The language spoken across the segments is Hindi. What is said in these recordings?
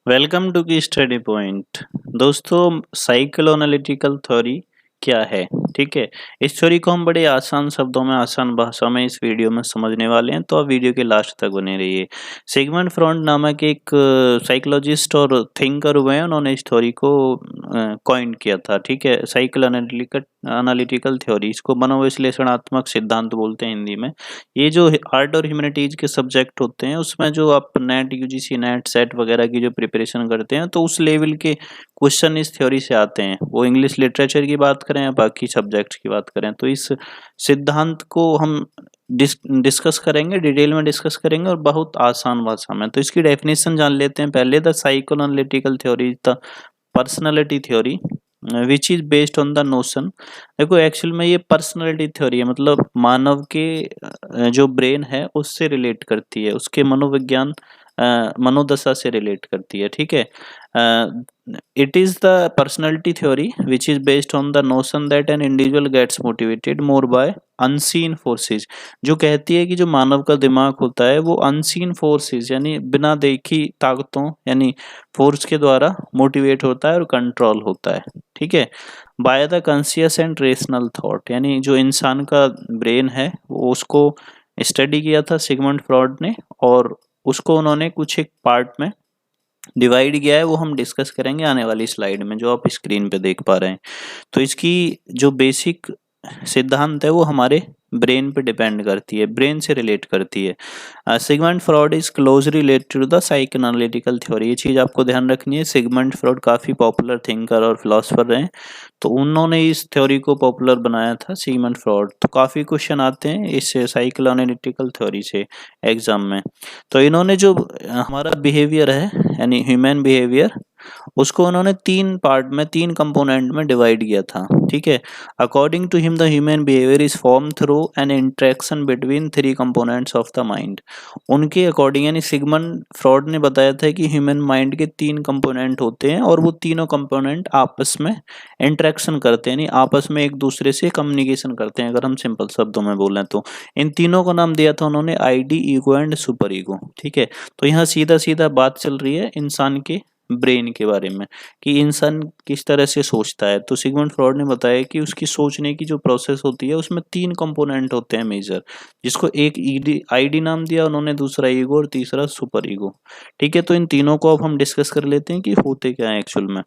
वेलकम टू की स्टडी पॉइंट। दोस्तों, साइक्लो एनालिटिकल थ्योरी क्या है? ठीक है, इस थ्योरी को हम बड़े आसान शब्दों में, आसान भाषा में इस वीडियो में समझने वाले हैं, तो आप वीडियो के लास्ट तक बने रहिए। सिगमंड फ्रॉइड नामक एक साइकोलॉजिस्ट और थिंकर हुए हैं, उन्होंने इस थ्योरी को कॉइन किया था। ठीक है, साइक्लो एनालिटिकल थ्योरी, इसको मनोविश्लेषणात्मक सिद्धांत बोलते हैं हिंदी में। ये जो आर्ट और ह्यूमैनिटीज के सब्जेक्ट होते हैं, उसमें जो आप नेट, यूजीसी नेट, सेट वगैरह की जो प्रिपरेशन करते हैं, तो उस लेवल के क्वेश्चन इस थ्योरी से आते हैं। वो इंग्लिश लिटरेचर की बात करें या बाकी सब्जेक्ट्स की बात करें, तो इस सिद्धांत को हम डिस्कस करेंगे, डिटेल में डिस्कस करेंगे और बहुत आसान भाषा में। तो इसकी डेफिनेशन जान लेते हैं पहले। The psycho analytical theory, the personality theory which is based on the notion. देखो, एक्चुअल में ये पर्सनालिटी थ्योरी है, मतलब मानव के जो ब्रेन है उससे रिलेट करती है, उसके मनोविज्ञान, मनोदशा से रिलेट करती है। ठीक है, it is the personality theory which is based on the notion that an individual gets motivated more by unseen forces. जो कहती है कि जो मानव का दिमाग होता है वो अनसीन फोर्सेस यानी बिना देखी ताकतों यानी फोर्स के द्वारा मोटिवेट होता है और कंट्रोल होता है। ठीक है, by the conscious and rational thought, यानी जो इंसान का ब्रेन है वो उसको स्टडी किया था सिगमंड फ्रॉइड ने, और उसको उन्होंने कुछ एक पार्ट में डिवाइड किया है। वो हम डिस्कस करेंगे आने वाली स्लाइड में, जो आप स्क्रीन पे देख पा रहे हैं। तो इसकी जो बेसिक सिद्धांत है वो हमारे ब्रेन पे डिपेंड करती है, ब्रेन से रिलेट करती है। Sigmund Freud is closely related to the psychoanalytical theory. ये चीज आपको ध्यान रखनी है। सिगमंड फ्रॉइड काफी पॉपुलर थिंकर और फिलोसोफर रहे, तो उन्होंने इस थ्योरी को पॉपुलर बनाया था, सिगमंड फ्रॉइड। तो काफी क्वेश्चन आते हैं इस साइकोएनालिटिकल थ्योरी से एग्जाम में। तो इन्होंने जो हमारा बिहेवियर है यानी ह्यूमन बिहेवियर, उसको उन्होंने तीन पार्ट में, तीन कंपोनेंट में डिवाइड किया था। ठीक है, according to him the human behaviour is form through an interaction between three components of the mind. उनके अकॉर्डिंग यानी सिगमंड फ्रॉइड ने बताया था कि ह्यूमन माइंड के तीन कंपोनेंट होते हैं और वो तीनों कंपोनेंट आपस में इंटरेक्शन करते हैं, यानी आपस में एक दूसरे से कम्युनिकेशन करते हैं। अगर हम सिंपल शब्दों में बोलें तो इन तीनों को नाम दिया था उन्होंने ID, ego and super ego. ठीक है, तो यहाँ सीधा सीधा बात चल रही है इंसान के ब्रेन के बारे में कि इंसान किस तरह से सोचता है। तो सिगमंड फ्रॉइड ने बताया कि उसकी सोचने की जो प्रोसेस होती है उसमें तीन कंपोनेंट होते हैं मेजर, जिसको एक ईडी आईडी नाम दिया उन्होंने, दूसरा ईगो और तीसरा सुपर ईगो। ठीक है, तो इन तीनों को अब हम डिस्कस कर लेते हैं कि होते क्या है एक्चुअल में।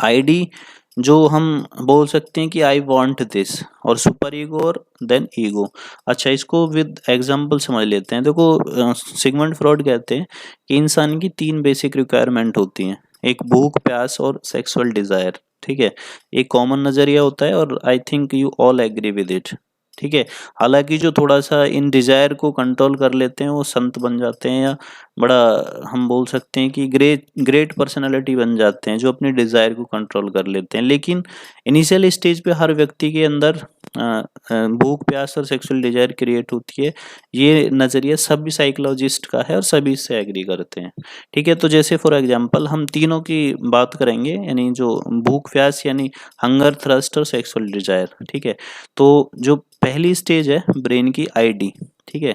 आईडी जो हम बोल सकते हैं कि आई वांट दिस, और सुपर ईगो और देन ईगो। अच्छा, इसको विद एग्जांपल समझ लेते हैं। देखो, सिगमंड फ्रॉइड कहते हैं कि इंसान की तीन बेसिक रिक्वायरमेंट होती हैं, एक भूख, प्यास और सेक्सुअल डिजायर। ठीक है, एक कॉमन नजरिया होता है और I think you all agree with it. ठीक है, हालांकि जो थोड़ा सा इन डिजायर को कंट्रोल कर लेते हैं वो संत बन जाते हैं, या बड़ा हम बोल सकते हैं कि ग्रेट ग्रेट पर्सनालिटी बन जाते हैं जो अपने डिजायर को कंट्रोल कर लेते हैं। लेकिन इनिशियल स्टेज पे हर व्यक्ति के अंदर भूख, प्यास और सेक्सुअल डिजायर क्रिएट होती है। ये नजरिया सभी साइकोलॉजिस्ट का है और सभी इससे एग्री करते हैं। ठीक है, तो जैसे फॉर एग्जांपल हम तीनों की बात करेंगे, यानी जो भूख, प्यास यानी हंगर, थ्रस्ट और सेक्सुअल डिजायर। ठीक है, तो जो पहली स्टेज है ब्रेन की, आईडी, ठीक है,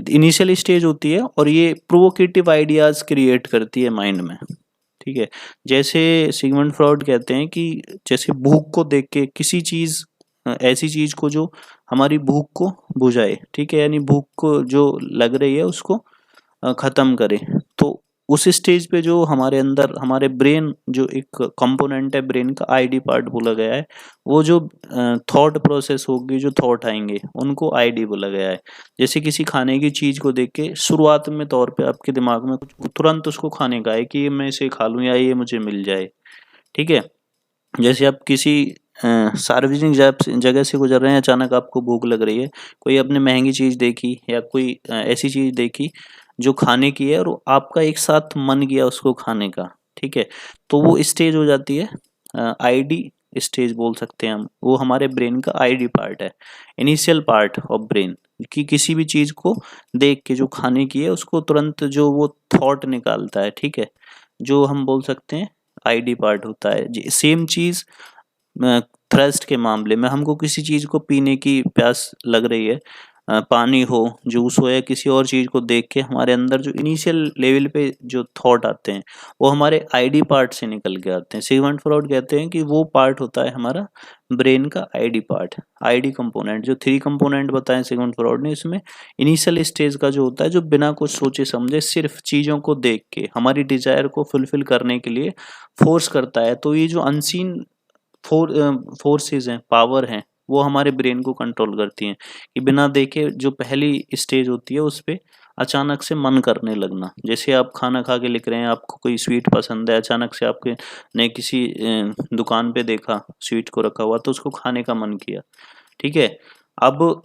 इनिशियल स्टेज होती है और ये प्रोवोकेटिव आइडियाज क्रिएट करती है माइंड में। ठीक है, जैसे सिगमंड फ्रॉइड कहते हैं कि जैसे भूख को देख के किसी चीज, ऐसी चीज को जो हमारी भूख को बुझाए, ठीक है, यानी भूख को जो लग रही है उसको खत्म करे। तो उस स्टेज पे जो हमारे अंदर, हमारे ब्रेन जो एक कंपोनेंट है ब्रेन का, आईडी पार्ट बोला गया है, वो जो थॉट प्रोसेस होगी, जो थॉट आएंगे उनको आईडी बोला गया है। जैसे किसी खाने की चीज को देख के शुरुआत में तौर पे आपके दिमाग में तुरंत उसको खाने का है कि ये मैं इसे खा लूं या ये मुझे मिल जाए। ठीक है, जैसे आप किसी सार्वजनिक जगह से गुजर रहे हैं, अचानक आपको भूख लग रही है, कोई आपने महंगी चीज देखी या कोई ऐसी चीज देखी जो खाने की है, और आपका एक साथ मन किया उसको खाने का। ठीक है, तो वो स्टेज हो जाती है आईडी स्टेज बोल सकते हैं हम। वो हमारे ब्रेन का आईडी पार्ट है, इनिशियल पार्ट ऑफ ब्रेन, कि किसी भी चीज को देख के जो खाने की है उसको तुरंत जो वो थॉट निकालता है। ठीक है, जो हम बोल सकते हैं आईडी पार्ट होता है। सेम चीज थ्रस्ट के मामले में, हमको किसी चीज को पीने की प्यास लग रही है, पानी हो, जूस हो या किसी और चीज़ को देख के हमारे अंदर जो इनिशियल लेवल पे जो थॉट आते हैं वो हमारे आईडी पार्ट से निकल के आते हैं। सिगमंड फ्रॉइड कहते हैं कि वो पार्ट होता है हमारा ब्रेन का आईडी पार्ट, आईडी कंपोनेंट। जो 3 कंपोनेंट बताए सिगमंड फ्रॉइड ने, इसमें इनिशियल स्टेज का जो होता है जो बिना कुछ सोचे समझे सिर्फ चीज़ों को देख के हमारी डिजायर को फुलफिल करने के लिए फोर्स करता है। तो ये जो अनसीन फोर्सेस हैं, पावर हैं, वो हमारे ब्रेन को कंट्रोल करती हैं कि बिना देखे जो पहली स्टेज होती है उस पे अचानक से मन करने लगना। जैसे आप खाना खा के लिख रहे हैं, आपको कोई स्वीट पसंद है, अचानक से आपके ने किसी दुकान पे देखा स्वीट को रखा हुआ तो उसको खाने का मन किया। ठीक है। अब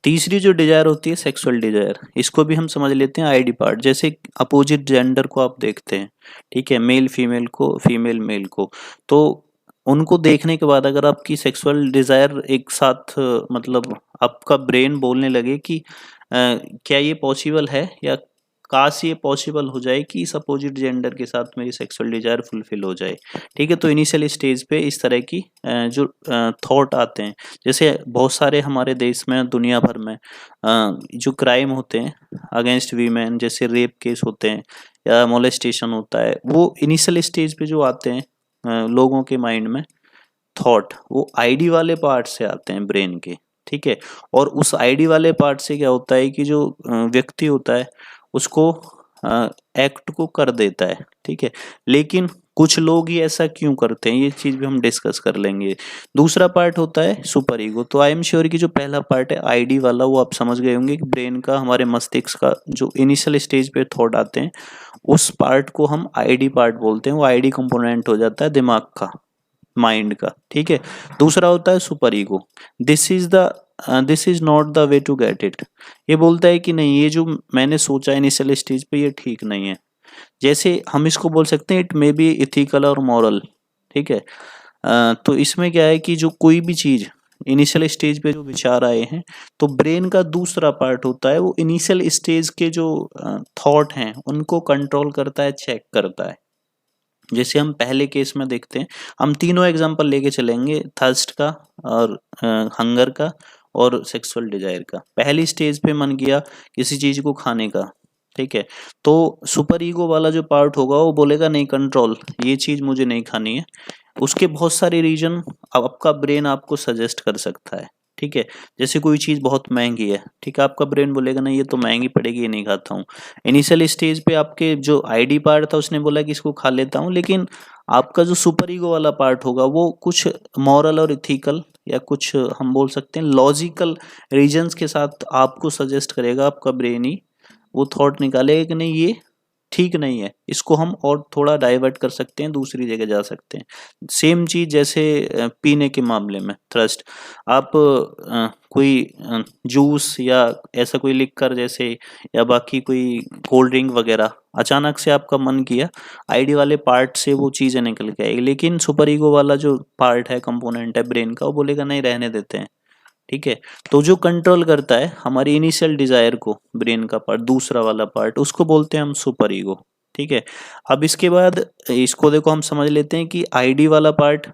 तीसरी जो डिजायर होती है सेक्सुअल डिजायर, इसको भी हम समझ लेते हैं आईडी पार्ट। जैसे अपोजिट जेंडर को आप देखते हैं, ठीक है, मेल फीमेल को, फीमेल मेल को, तो उनको देखने के बाद अगर आपकी सेक्सुअल डिजायर एक साथ मतलब आपका ब्रेन बोलने लगे कि क्या ये पॉसिबल है या काश ये पॉसिबल हो जाए कि इस अपोजिट जेंडर के साथ मेरी सेक्सुअल डिजायर फुलफिल हो जाए। ठीक है। तो इनिशियल स्टेज पे इस तरह की जो थॉट आते हैं। जैसे बहुत सारे हमारे देश में, दुनिया भर में जो क्राइम होते हैं अगेंस्ट वीमेन, जैसे रेप केस होते हैं या मोलेस्टेशन होता है, वो इनिशियल स्टेज पे जो आते हैं लोगों के माइंड में थॉट, वो आईडी वाले पार्ट से आते हैं ब्रेन के। ठीक है। और उस आईडी वाले पार्ट से क्या होता है कि जो व्यक्ति होता है उसको एक्ट को कर देता है। ठीक है। लेकिन कुछ लोग ही ऐसा क्यों करते हैं, ये चीज भी हम डिस्कस कर लेंगे। दूसरा पार्ट होता है सुपर ईगो। तो आई एम श्योर कि जो पहला पार्ट है आईडी वाला, वो आप समझ गए होंगे कि ब्रेन का, हमारे मस्तिष्क का जो इनिशियल स्टेज पे थॉट आते हैं उस पार्ट को हम आईडी पार्ट बोलते हैं। वो आईडी कंपोनेंट हो जाता है दिमाग का, माइंड का। ठीक है। दूसरा होता है super ego. This is not the way to get it. ये बोलता है कि नहीं, ये जो मैंने सोचा इनिशियल स्टेज पे ये ठीक नहीं है। जैसे हम इसको बोल सकते हैं इट मे बी इथिकल और मॉरल। ठीक है। तो इसमें क्या है कि जो कोई भी चीज इनिशियल स्टेज पे जो विचार आए हैं, तो ब्रेन का दूसरा पार्ट होता है वो इनिशियल स्टेज के जो थॉट हैं उनको कंट्रोल करता है, चेक करता है। जैसे हम पहले केस में देखते हैं, हम तीनों एग्जांपल लेके चलेंगे, थर्स्ट का और हंगर का और सेक्सुअल डिजायर का। पहली स्टेज पे मन किया किसी चीज को खाने का। ठीक है। तो सुपर ईगो वाला जो पार्ट होगा वो बोलेगा नहीं, कंट्रोल, ये चीज मुझे नहीं खानी है। उसके बहुत सारे रीजन आपका ब्रेन आपको सजेस्ट कर सकता है। ठीक है। जैसे कोई चीज बहुत महंगी है, ठीक है, आपका ब्रेन बोलेगा नहीं ये तो महंगी पड़ेगी, ये नहीं खाता हूँ। इनिशियल स्टेज पे आपके जो आईडी पार्ट था उसने बोला कि इसको खा लेता हूँ, लेकिन आपका जो सुपर ईगो वाला पार्ट होगा वो कुछ मॉरल और इथिकल या कुछ हम बोल सकते हैं लॉजिकल रीजंस के साथ आपको सजेस्ट करेगा। आपका ब्रेन ही वो थॉट निकालेगा कि नहीं ये ठीक नहीं है, इसको हम और थोड़ा डाइवर्ट कर सकते हैं, दूसरी जगह जा सकते हैं। सेम चीज जैसे पीने के मामले में थ्रस्ट, आप कोई जूस या ऐसा कोई लिक्कर जैसे या बाकी कोई कोल्ड ड्रिंक वगैरह अचानक से आपका मन किया, आईडी वाले पार्ट से वो चीजें निकल के आएगी, लेकिन सुपर ईगो वाला जो पार्ट है, कंपोनेंट है ब्रेन का, वो बोलेगा नहीं रहने देते हैं। ठीक है। तो जो कंट्रोल करता है हमारी इनिशियल डिजायर को, ब्रेन का पार्ट, दूसरा वाला पार्ट, उसको बोलते हैं हम सुपर ईगो। ठीक है। अब इसके बाद इसको देखो, हम समझ लेते हैं कि आईडी वाला पार्ट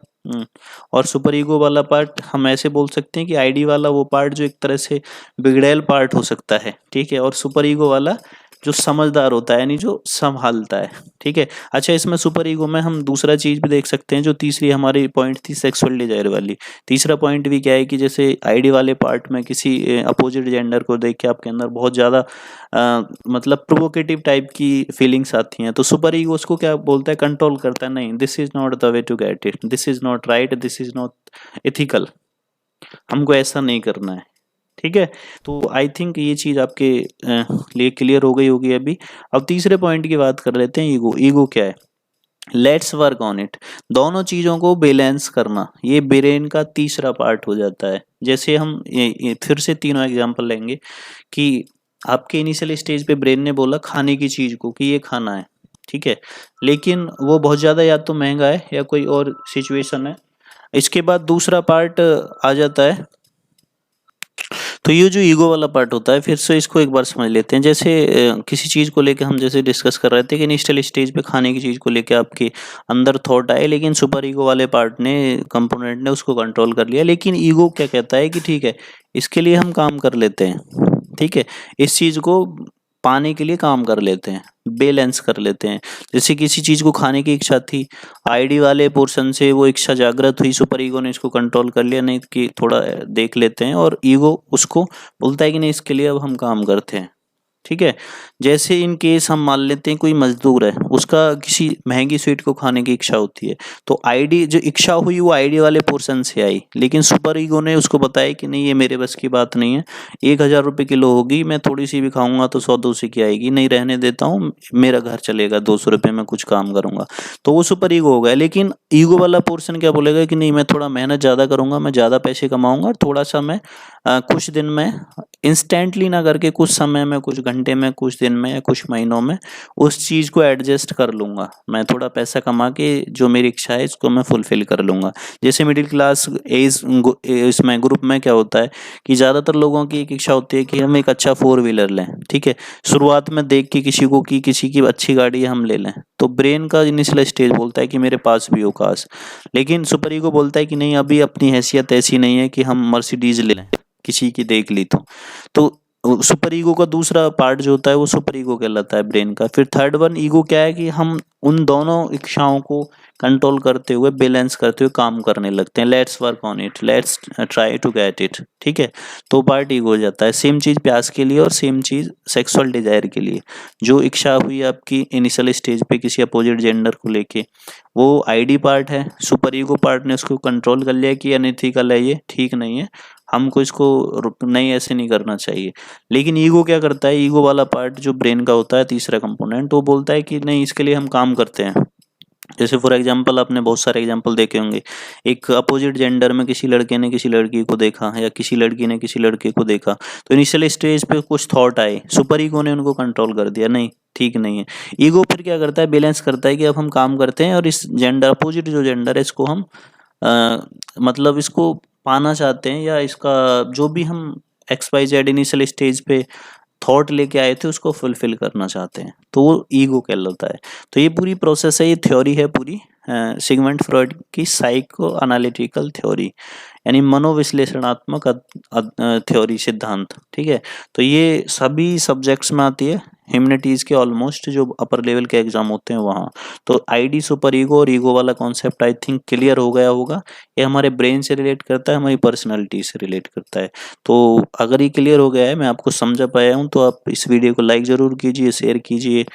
और सुपर ईगो वाला पार्ट, हम ऐसे बोल सकते हैं कि आईडी वाला वो पार्ट जो एक तरह से बिगड़ैल पार्ट हो सकता है। ठीक है। और सुपर ईगो वाला जो समझदार होता है, यानी जो संभालता है। ठीक है। अच्छा, इसमें सुपर ईगो में हम दूसरा चीज भी देख सकते हैं, जो तीसरी हमारी पॉइंट थी सेक्सुअल डिजायर वाली। तीसरा पॉइंट भी क्या है कि जैसे आईडी वाले पार्ट में किसी अपोजिट जेंडर को देख के आपके अंदर बहुत ज्यादा मतलब प्रोवोकेटिव टाइप की फीलिंग्स आती हैं, तो सुपर ईगो उसको क्या बोलता है, कंट्रोल करता है, नहीं this is not the way to get it, this is not right, this is not ethical, हमको ऐसा नहीं करना है। ठीक है। तो आई थिंक ये चीज आपके लिए क्लियर हो गई होगी अभी। अब तीसरे पॉइंट की बात कर लेते हैं, ईगो। ईगो क्या है? Let's work on it. दोनों चीजों को बैलेंस करना, ये ब्रेन का तीसरा पार्ट हो जाता है। जैसे हम ये फिर से तीनों एग्जांपल लेंगे कि आपके इनिशियल स्टेज पे ब्रेन ने बोला खाने की चीज को कि ये खाना है। ठीक है। लेकिन वो बहुत ज्यादा या तो महंगा है या कोई और सिचुएशन है। इसके बाद दूसरा पार्ट आ जाता है। तो ये जो ईगो वाला पार्ट होता है, फिर से इसको एक बार समझ लेते हैं। जैसे किसी चीज़ को लेके हम जैसे डिस्कस कर रहे थे कि इनिशियल स्टेज पे खाने की चीज़ को लेके आपके अंदर थॉट आए, लेकिन सुपर ईगो वाले पार्ट ने, कंपोनेंट ने उसको कंट्रोल कर लिया। लेकिन ईगो क्या कहता है कि ठीक है, इसके लिए हम काम कर लेते हैं, ठीक है, इस चीज़ को पाने के लिए काम कर लेते हैं, बैलेंस कर लेते हैं। जैसे किसी चीज़ को खाने की इच्छा थी, आईडी वाले पोर्शन से वो इच्छा जागृत हुई, सुपर ईगो ने इसको कंट्रोल कर लिया, नहीं कि थोड़ा देख लेते हैं, और ईगो उसको बोलता है कि नहीं, इसके लिए अब हम काम करते हैं, ठीक है। जैसे इन केस हम मान लेते हैं कोई मजदूर है, उसका किसी महंगी स्वीट को खाने की इच्छा होती है, तो आईडी जो इच्छा हुई वो आईडी वाले पोर्शन से आई, लेकिन सुपर ईगो ने उसको बताया कि नहीं, ये मेरे बस की बात नहीं है, 1,000 रुपये किलो होगी, मैं थोड़ी सी भी खाऊंगा तो 100-200 की आएगी, नहीं रहने देता हूँ, मेरा घर चलेगा, 200 रुपये में कुछ काम करूंगा। तो वो सुपर ईगो हो गया। लेकिन ईगो वाला पोर्शन क्या बोलेगा कि नहीं, मैं थोड़ा मेहनत ज़्यादा करूंगा, मैं ज़्यादा पैसे कमाऊंगा, और थोड़ा सा मैं कुछ दिन में, इंस्टेंटली ना करके कुछ समय में, कुछ घंटे में, कुछ दिन में या कुछ महीनों में उस चीज़ को एडजस्ट कर लूँगा। मैं थोड़ा पैसा कमा के जो मेरी इच्छा है इसको मैं फुलफ़िल कर लूँगा। जैसे मिडिल क्लास एज इसमें ग्रुप में क्या होता है कि ज़्यादातर लोगों की एक इच्छा होती है कि हम एक अच्छा 4 व्हीलर लें, ठीक है। शुरुआत में देख के किसी को कि किसी की अच्छी गाड़ी हम ले लें, तो ब्रेन का इनिशियल स्टेज बोलता है कि मेरे पास भी हो काश। लेकिन सुपर ईगो बोलता है कि नहीं, अभी अपनी हैसियत ऐसी नहीं है कि हम मर्सिडीज़ ले लें, किसी की देख ली तो सुपर ईगो का दूसरा पार्ट जो होता है वो सुपर ईगो कहलाता है ब्रेन का। फिर थर्ड वन ईगो क्या है कि हम उन दोनों इच्छाओं को कंट्रोल करते हुए, बैलेंस करते हुए काम करने लगते हैं। Let's work on it, let's try to get it, ठीक है। तो पार्ट ईगो हो जाता है। सेम चीज प्यास के लिए और सेम चीज सेक्सुअल डिजायर के लिए। जो इच्छा हुई आपकी इनिशियल स्टेज पे किसी अपोजिट जेंडर को लेके, वो आईडी पार्ट है। सुपर ईगो पार्ट ने उसको कंट्रोल कर लिया कि अनइथिकल है, ये ठीक नहीं है, हमको इसको नहीं, ऐसे नहीं करना चाहिए। लेकिन ईगो क्या करता है, ईगो वाला पार्ट जो ब्रेन का होता है, तीसरा कंपोनेंट, वो बोलता है कि नहीं, इसके लिए हम काम करते हैं। जैसे फॉर एग्जांपल, आपने बहुत सारे एग्जांपल देखे होंगे, एक अपोजिट जेंडर में किसी लड़के ने किसी लड़की को देखा या किसी लड़की ने किसी लड़के को देखा, तो इनिशियल स्टेज पे कुछ थॉट आए, सुपर ईगो ने उनको कंट्रोल कर दिया, नहीं ठीक नहीं है। ईगो फिर क्या करता है, बैलेंस करता है कि अब हम काम करते हैं और इस जेंडर, अपोजिट जो जेंडर है, इसको हम मतलब इसको पाना चाहते हैं, या इसका जो भी हम XYZ इनिशियल स्टेज पे थॉट लेके आए थे उसको फुलफिल करना चाहते हैं, तो वो ईगो कहलाता है। तो ये पूरी प्रोसेस है, ये थ्योरी है पूरी सिगमंड फ्रॉइड की साइको एनालिटिकल थ्योरी, यानी मनोविश्लेषणात्मक थ्योरी, सिद्धांत, ठीक है। तो ये सभी सब्जेक्ट्स में आती है, ह्यूमैनिटीज के ऑलमोस्ट जो अपर लेवल के एग्जाम होते हैं वहाँ। तो आईडी, सुपर ईगो और ईगो वाला कॉन्सेप्ट आई थिंक क्लियर हो गया होगा। ये हमारे ब्रेन से रिलेट करता है, हमारी पर्सनालिटी से रिलेट करता है। तो अगर ये क्लियर हो गया है, मैं आपको समझा पाया हूँ, तो आप इस वीडियो को लाइक ज़रूर कीजिए, शेयर कीजिए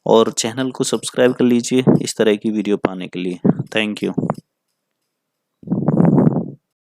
और चैनल को सब्सक्राइब कर लीजिए इस तरह की वीडियो पाने के लिए। Thank you.